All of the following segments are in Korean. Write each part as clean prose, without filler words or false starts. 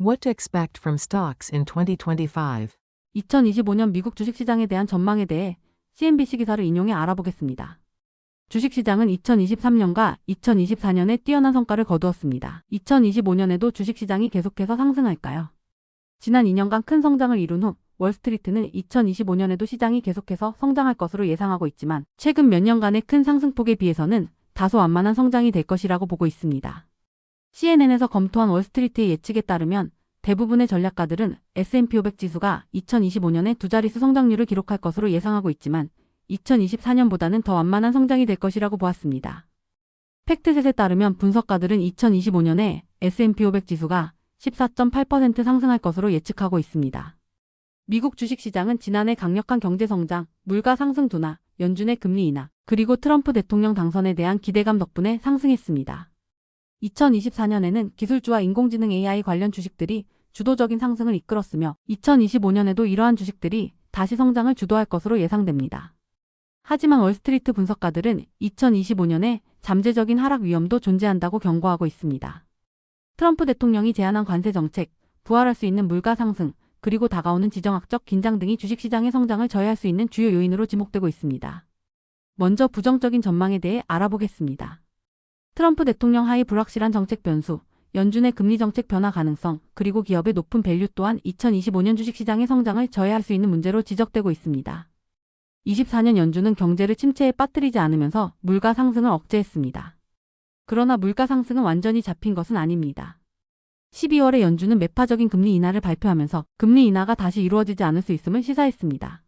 What to expect from stocks in 2025. 2025년 미국 주식시장에 대한 전망에 대해 CNBC 기사를 인용해 알아보겠습니다. 주식시장은 2023년과 2024년에 뛰어난 성과를 거두었습니다. 2025년에도 주식시장이 계속해서 상승할까요? 지난 2년간 큰 성장을 이룬 후 월스트리트는 2025년에도 시장이 계속해서 성장할 것으로 예상하고 있지만 최근 몇 년간의 큰 상승폭에 비해서는 다소 완만한 성장이 될 것이라고 보고 있습니다. CNN에서 검토한 월스트리트의 예측에 따르면 대부분의 전략가들은 S&P 500 지수가 2025년에 두 자릿수 성장률을 기록할 것으로 예상하고 있지만 2024년보다는 더 완만한 성장이 될 것이라고 보았습니다. 팩트셋에 따르면 분석가들은 2025년에 S&P 500 지수가 14.8% 상승할 것으로 예측하고 있습니다. 미국 주식시장은 지난해 강력한 경제성장, 물가 상승 둔화, 연준의 금리 인하, 그리고 트럼프 대통령 당선에 대한 기대감 덕분에 상승했습니다. 2024년에는 기술주와 인공지능 AI 관련 주식들이 주도적인 상승을 이끌었으며 2025년에도 이러한 주식들이 다시 성장을 주도할 것으로 예상됩니다. 하지만 월스트리트 분석가들은 2025년에 잠재적인 하락 위험도 존재한다고 경고하고 있습니다. 트럼프 대통령이 제안한 관세 정책, 부활할 수 있는 물가 상승, 그리고 다가오는 지정학적 긴장 등이 주식시장의 성장을 저해할 수 있는 주요 요인으로 지목되고 있습니다. 먼저 부정적인 전망에 대해 알아보겠습니다. 트럼프 대통령 하에 불확실한 정책 변수, 연준의 금리 정책 변화 가능성, 그리고 기업의 높은 밸류 또한 2025년 주식시장의 성장을 저해할 수 있는 문제로 지적되고 있습니다. 24년 연준은 경제를 침체에 빠뜨리지 않으면서 물가 상승을 억제했습니다. 그러나 물가 상승은 완전히 잡힌 것은 아닙니다. 12월에 연준은 매파적인 금리 인하를 발표하면서 금리 인하가 다시 이루어지지 않을 수 있음을 시사했습니다.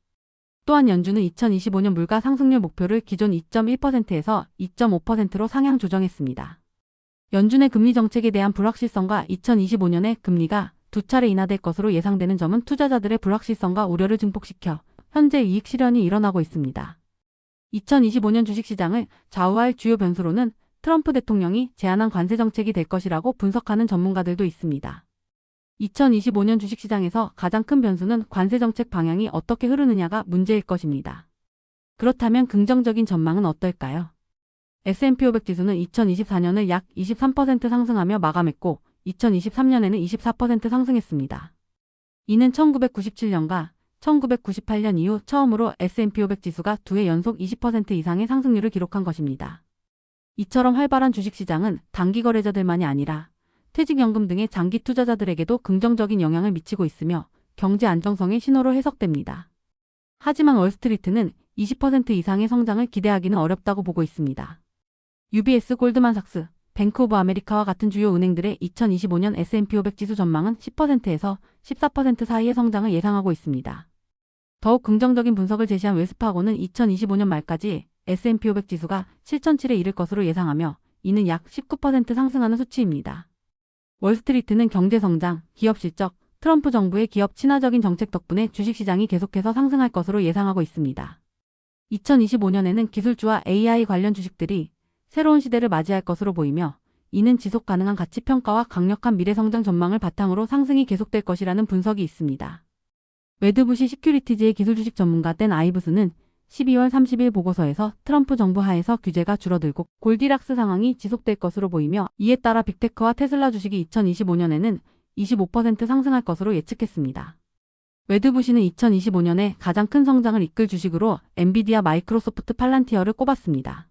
또한 연준은 2025년 물가 상승률 목표를 기존 2.1%에서 2.5%로 상향 조정했습니다. 연준의 금리 정책에 대한 불확실성과 2025년에 금리가 두 차례 인하될 것으로 예상되는 점은 투자자들의 불확실성과 우려를 증폭시켜 현재 이익 실현이 일어나고 있습니다. 2025년 주식시장을 좌우할 주요 변수로는 트럼프 대통령이 제안한 관세 정책이 될 것이라고 분석하는 전문가들도 있습니다. 2025년 주식시장에서 가장 큰 변수는 관세 정책 방향이 어떻게 흐르느냐가 문제일 것입니다. 그렇다면 긍정적인 전망은 어떨까요? S&P 500 지수는 2024년을 약 23% 상승하며 마감했고 2023년에는 24% 상승했습니다. 이는 1997년과 1998년 이후 처음으로 S&P 500 지수가 두 해 연속 20% 이상의 상승률을 기록한 것입니다. 이처럼 활발한 주식시장은 단기 거래자들만이 아니라 퇴직연금 등의 장기 투자자들에게도 긍정적인 영향을 미치고 있으며 경제 안정성의 신호로 해석됩니다. 하지만 월스트리트는 20% 이상의 성장을 기대하기는 어렵다고 보고 있습니다. UBS, 골드만삭스, 뱅크 오브 아메리카와 같은 주요 은행들의 2025년 S&P 500 지수 전망은 10%에서 14% 사이의 성장을 예상하고 있습니다. 더욱 긍정적인 분석을 제시한 웰스파고는 2025년 말까지 S&P 500 지수가 7,007에 이를 것으로 예상하며 이는 약 19% 상승하는 수치입니다. 월스트리트는 경제성장, 기업 실적, 트럼프 정부의 기업 친화적인 정책 덕분에 주식시장이 계속해서 상승할 것으로 예상하고 있습니다. 2025년에는 기술주와 AI 관련 주식들이 새로운 시대를 맞이할 것으로 보이며 이는 지속 가능한 가치 평가와 강력한 미래 성장 전망을 바탕으로 상승이 계속될 것이라는 분석이 있습니다. 웨드부시 시큐리티즈의 기술주식 전문가 댄 아이브스는 12월 30일 보고서에서 트럼프 정부 하에서 규제가 줄어들고 골디락스 상황이 지속될 것으로 보이며 이에 따라 빅테크와 테슬라 주식이 2025년에는 25% 상승할 것으로 예측했습니다. 웨드부시는 2025년에 가장 큰 성장을 이끌 주식으로 엔비디아, 마이크로소프트, 팔란티어를 꼽았습니다.